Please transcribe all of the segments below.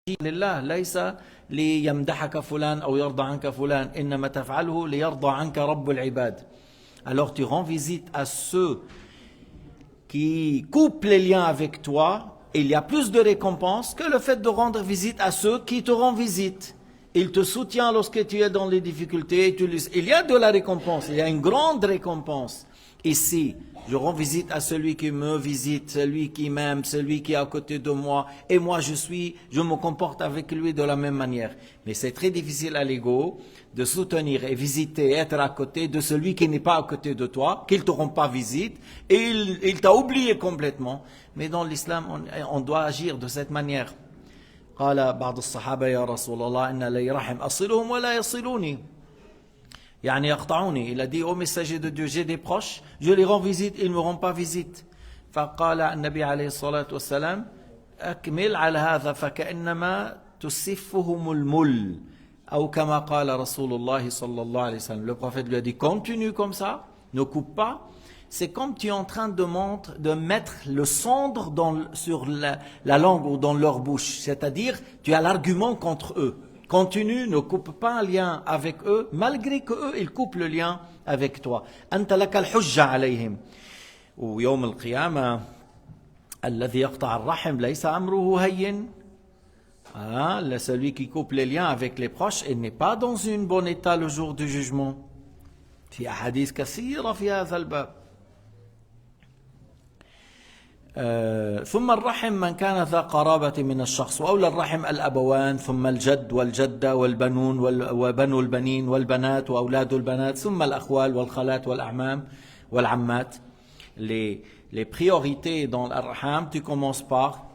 لله ليس ليمدحك فلان أو يرضى عنك فلان إنما تفعله ليرضى عنك رب العباد. Alors tu rends visite à ceux qui coupent les liens avec toi, et il y a plus de récompense que le fait de rendre visite à ceux qui te rendent visite. Il te soutient lorsque tu es dans les difficultés. Il y a de la récompense, il y a une grande récompense. Ici, je rends visite à celui qui me visite, celui qui m'aime, celui qui est à côté de moi. Et moi, je me comporte avec lui de la même manière. Mais c'est très difficile à l'ego de soutenir et visiter, être à côté de celui qui n'est pas à côté de toi, qu'il ne te rend pas visite, et il t'a oublié complètement. Mais dans l'islam, on doit agir de cette manière. قال بعض الصحابة يا رسول الله إن لي رحم أصلهم ولا يصلوني يعني يقطعوني. Il a dit, ô messager de Dieu, j'ai des proches, je les rends visite, ils ne me rendent pas visite. فقال النبي عليه الصلاة والسلام أكمل على هذا فكأنما تسفهم المل أو كما قال رسول الله صلى الله عليه وسلم. Le prophète lui a dit, continue comme ça, ne coupe pas. C'est comme tu es en train de mettre le cendre sur la langue ou dans leur bouche. C'est-à-dire, tu as l'argument contre eux. Continue, ne coupe pas un lien avec eux, malgré qu'eux, ils coupent le lien avec toi. أنت لك الحجة عليهم. ويوم القيامة الذي يقطع الرحم ليس أمره هين. Celui qui coupe les liens avec les proches, il n'est pas dans un bon état le jour du jugement. في أحاديث كثيرة في هذا الباب. ثم الرحم من كان ذا قرابة من الشخص وأولى الرحم الأبوان ثم الجد والجدة والبنون وبنو البنين والبنات وأولاد البنات ثم الأخوال والخالات والأعمام والعمات. Les priorités dans l'arham, tu commences par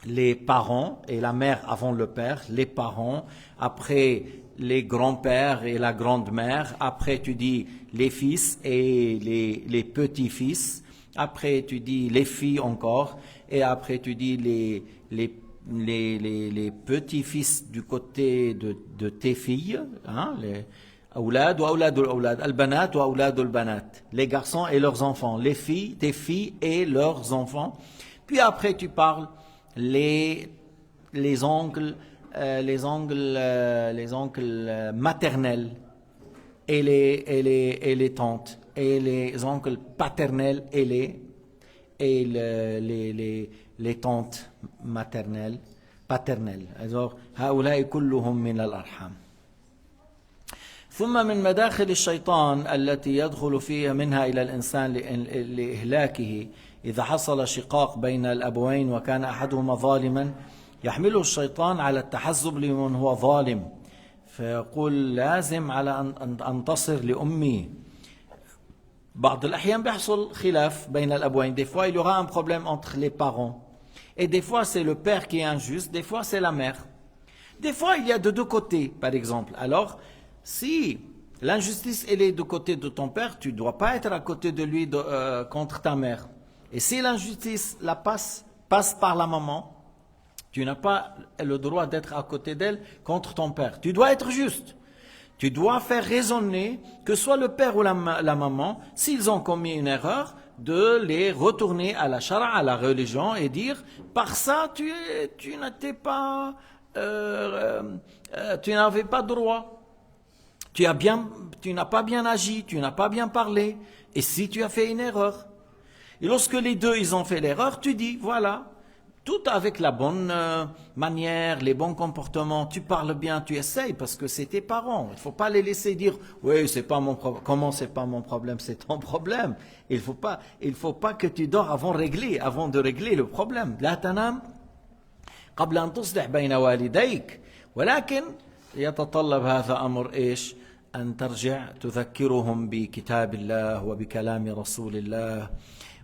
les parents et la mère avant le père, les parents, après les grands-pères et la grand-mère, après tu dis les fils et les petits-fils, après tu dis les filles encore, et après tu dis les petits-fils du côté de tes filles, les أولاد وأولاد الأولاد البنات وأولاد البنات, les garçons et leurs enfants, les filles, tes filles et leurs enfants. Puis après tu parles les oncles, les oncles maternels et les tantes, et les oncles paternels et les tantes maternelles, paternelles. Alors, هؤلاء كلهم من الأرحام. ثم من مداخل الشيطان التي يدخل فيها منها إلى الإنسان لإهلاكه إذا حصل شقاق بين الأبوين وكان أحدهما ظالما يحمله الشيطان على التحزب لمن هو ظالم فيقول لازم على أن أنتصر لأمي. بعض الأحيان بيحصل خلاف بين الأبوين. Des fois il y aura un problème entre les parents. Et des fois c'est le père qui est injuste, des fois c'est la mère. Des fois il y a de deux côtés par exemple. Alors si l'injustice elle est du côté de ton père, tu ne dois pas être à côté de lui contre ta mère. Et si l'injustice passe par la maman, tu n'as pas le droit d'être à côté d'elle contre ton père. Tu dois être juste. Tu dois faire raisonner que soit le père ou la maman, s'ils ont commis une erreur, de les retourner à la shara, à la religion, et dire, par ça, tu n'avais pas droit. Tu n'as pas bien agi, tu n'as pas bien parlé. Et si tu as fait une erreur, et lorsque les deux ils ont fait l'erreur, tu dis voilà, tout avec la bonne manière, les bons comportements, tu parles bien, tu essayes parce que c'est tes parents. Il ne faut pas les laisser dire oui c'est pas mon problème. Comment c'est pas mon problème, c'est ton problème. Il faut pas que tu dors avant de régler le problème. لا تنام قبل أن تصلح بين والديك ولكن يتطلب هذا أمر إيش؟ أن ترجع تذكرهم بكتاب الله وبكلام رسول الله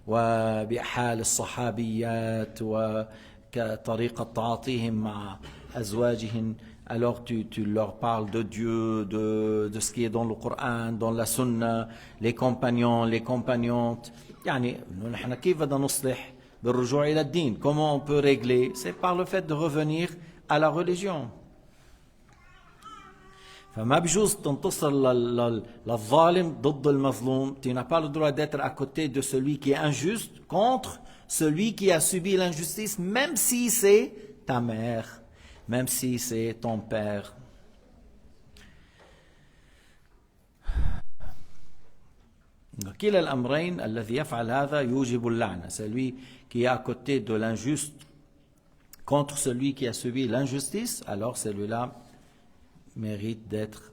وبأحال الصحابيات وطريقة تعاطيهم مع أزواجهن. Alors tu leur parles de Dieu, de ce qui est dans le Coran, dans la Sunna, les compagnons, les compagnontes. يعني نحن كيف بدنا نصلح بالرجوع إلى الدين. Comment on peut régler? C'est par le fait de revenir à la religion. فما بجوز تنتصر للظالم ضد المظلوم. Tu n'as pas le droit d'être à côté de celui qui est injuste contre celui qui a subi l'injustice, même si c'est ta mère, même si c'est ton père. كلا الأمرين الذي يفعل هذا يوجب اللعنة. Celui qui est à côté de l'injuste contre celui qui a subi l'injustice, alors celui-là mérite d'être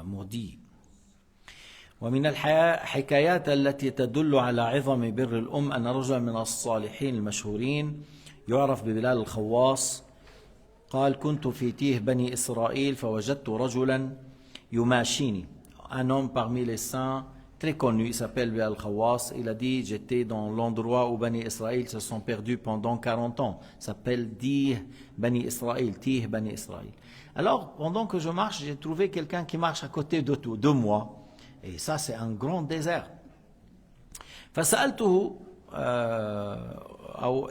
maudit. ومن الحكايات التي تدل على عظم بر الأم أن رجلا من الصالحين المشهورين يعرف ببلال الخواص قال كنت في تيه بني إسرائيل فوجدت رجلا يماشيني. Un homme parmi les saints très connu, il s'appelle Bilal al-Khawas. Il a dit, j'étais dans l'endroit où Bani Israël se sont perdus pendant 40 ans. Ça s'appelle Tih Bani Israël, Tih Bani Israël. Alors, pendant que je marche, j'ai trouvé quelqu'un qui marche à côté de moi. Et ça, c'est un grand désert. فسألته,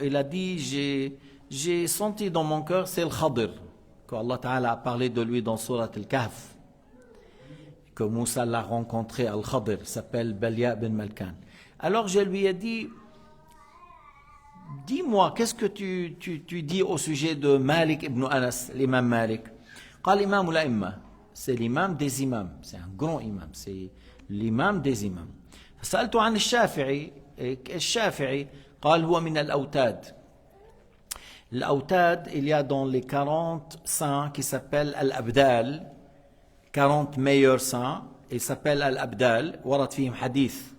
il a dit, j'ai senti dans mon cœur, c'est le Khadir, qu'Allah Ta'ala a parlé de lui dans Surat Al-Kahf, que Moussa l'a rencontré, Al-Khadir, s'appelle Balia bin Malkan. Alors je lui ai dit, dis-moi, qu'est-ce que tu dis au sujet de Malik ibn Anas, l'imam Malik? قال imam l'imam, c'est l'imam des imams, c'est un grand imam, c'est l'imam des imams. فسألته عن الشافعي قال هو من الأوتاد. L'Autad, il y a dans les 40 saints qui s'appellent Al-Abdal, 40 meilleurs saints, ils s'appellent Al-Abdal, ورد فيهم حديث.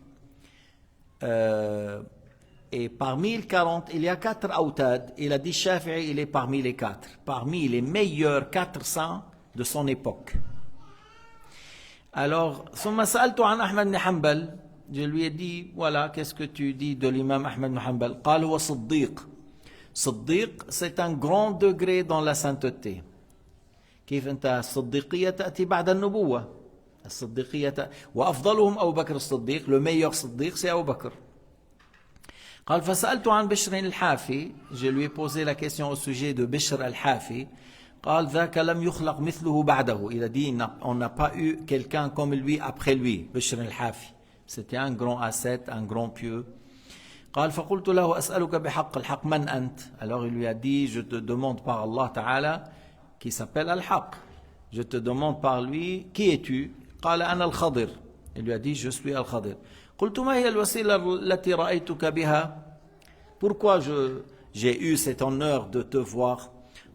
Et parmi les 40, il y a 4 Autad. Il a dit Shafi'i, il est parmi les 4, parmi les meilleurs 4 saints de son époque. Alors, ثم سألت عن أحمد بن حنبل, je lui ai dit, voilà, qu'est-ce que tu dis de l'imam Ahmed bin Hanbal? قال هو صديق. صديق, c'est un grand degré dans la sainteté. كيف أنت الصديقية تأتي بعد النبوة. الصديقية وأفضلهم أبو بكر الصديق, le meilleur صديق c'est Abu Bakr. قال فسألت عن بشر الحافي, je lui ai posé la question au sujet de Bishr al-Hafi. قال ذاك لم يخلق مثله بعده. Il a dit, on n'a pas eu quelqu'un comme lui après lui, Bishr al-Hafi. C'était un grand ascète, un grand pieux. قال فقلت له أسألك بحق الحق من أنت. Alors il lui a dit, je te demande par Allah Ta'ala, qui s'appelle Al-Haq, je te demande par lui, qui es-tu? قال أنا الخضر. Il lui a dit, je suis Al-Khadir. قلت ما هي الوسيلة التي رأيتك بها? Pourquoi j'ai eu cet honneur de te voir?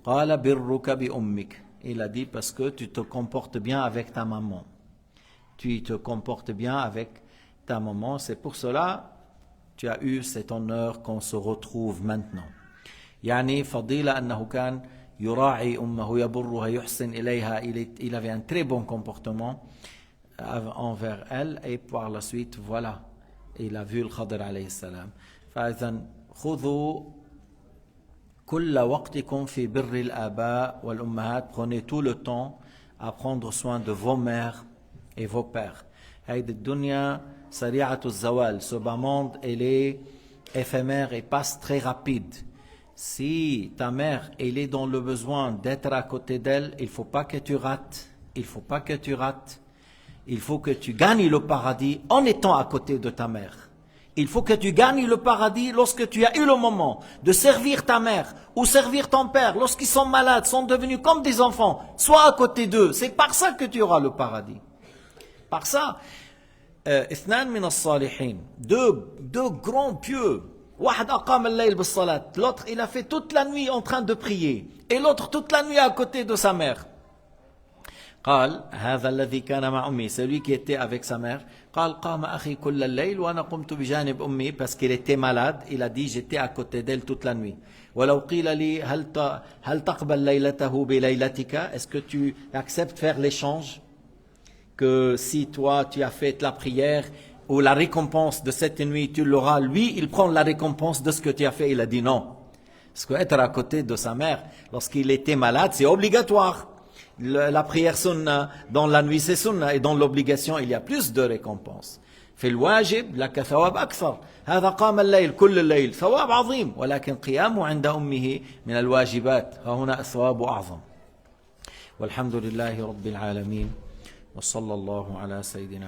قال برك بأمك. Il a dit, parce que tu te comportes bien avec ta maman. Tu te comportes bien avec ta maman, c'est pour cela tu as eu cet honneur qu'on se retrouve maintenant. يعني فضيلة أنه كان يراعي أمه يبرها يحسن إليها. Il avait un très bon comportement envers elle, et par la suite, voilà, il a vu le Khadir alayhi salam. فإذا خذوا كل وقتكم في بر الآباء والأمهات. Prenez tout le temps à prendre soin de vos mères et vos pères. هيدي الدنيا سريعة الزوال. Ce bas monde, elle est éphémère et passe très rapide. Si ta mère, elle est dans le besoin d'être à côté d'elle, il ne faut pas que tu rates. Il ne faut pas que tu rates. Il faut que tu gagnes le paradis en étant à côté de ta mère. Il faut que tu gagnes le paradis lorsque tu as eu le moment de servir ta mère ou servir ton père. Lorsqu'ils sont malades, sont devenus comme des enfants, sois à côté d'eux. C'est par ça que tu auras le paradis. Par ça, اثنان من الصالحين, deux grands pieux. واحد أقام الليل بالصلاة. L'autre, il a fait toute la nuit en train de prier. Et l'autre, toute la nuit à côté de sa mère. قال هذا الذي كان مع أمي, celui qui était avec sa mère. قال قام أخي كل الليل وأنا قمت بجانب أمي, parce qu'il était malade. Il a dit, j'étais à côté d'elle toute la nuit. ولو قيل لي هل تقبل ليلته بليلتك? Est-ce que tu acceptes faire l'échange? Que si toi tu as fait la prière ou la récompense de cette nuit, tu l'auras, lui il prend la récompense de ce que tu as fait. Il a dit non, parce qu'être à côté de sa mère lorsqu'il était malade, c'est obligatoire. La prière sunna dans la nuit c'est sunna, et dans l'obligation il y a plus de récompenses. في الواجب لك ثواب أكثر. هذا قام الليل كل الليل ثواب عظيم, ولكن قيامه عند أمه من الواجبات, فهنا الثواب أعظم. والحمد لله رب العالمين, وصلى الله على سيدنا